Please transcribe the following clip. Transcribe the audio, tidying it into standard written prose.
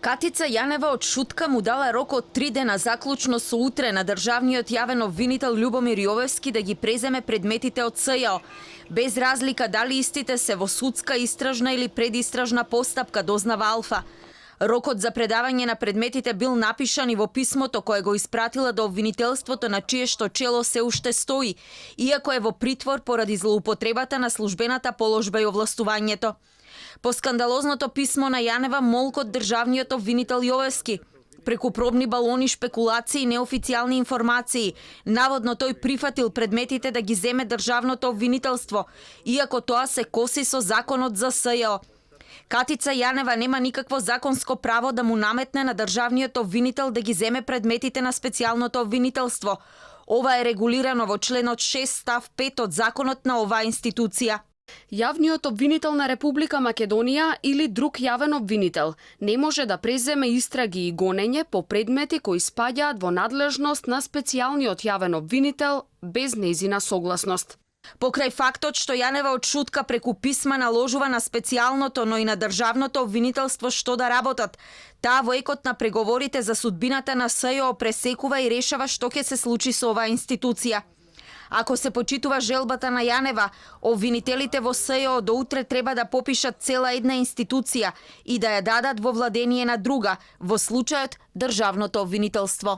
Катица Јанева од шутка му дала рок од 3 дена заклучно со утре на државниот јавен обвинител Љубомир Јовевски да ги преземе предметите од СЈО, без разлика дали истите се во судска, истражна или предистражна постапка, дознава Алфа. Рокот за предавање на предметите бил напишан и во писмото кое го испратила до обвинителството на чие што чело се уште стои, иако е во притвор поради злоупотребата на службената положба и овластувањето. По скандалозното писмо на Јанева молкот државниот обвинител Јовевски, преку пробни балони, шпекулации и неофицијални информации, наводно тој прифатил предметите да ги земе државното обвинителство, иако тоа се коси со законот за СЈО. Катица Јанева нема никакво законско право да му наметне на државниот обвинител да ги земе предметите на специјалното обвинителство. Ова е регулирано во членот 6 став 5 од законот на оваа институција. Јавниот обвинител на Република Македонија или друг јавен обвинител не може да преземе истраги и гонење по предмети кои спаѓаат во надлежност на специјалниот јавен обвинител без нејзина согласност. Покрај фактот што Јанева од шутка преку писма наложува на специјалното, но и на државното обвинителство што да работат, таа во екот на преговорите за судбината на СЈО пресекува и решава што ќе се случи со оваа институција. Ако се почитува желбата на Јанева, обвинителите во СЈО до утре треба да попишат цела една институција и да ја дадат во владение на друга, во случајот државното обвинителство.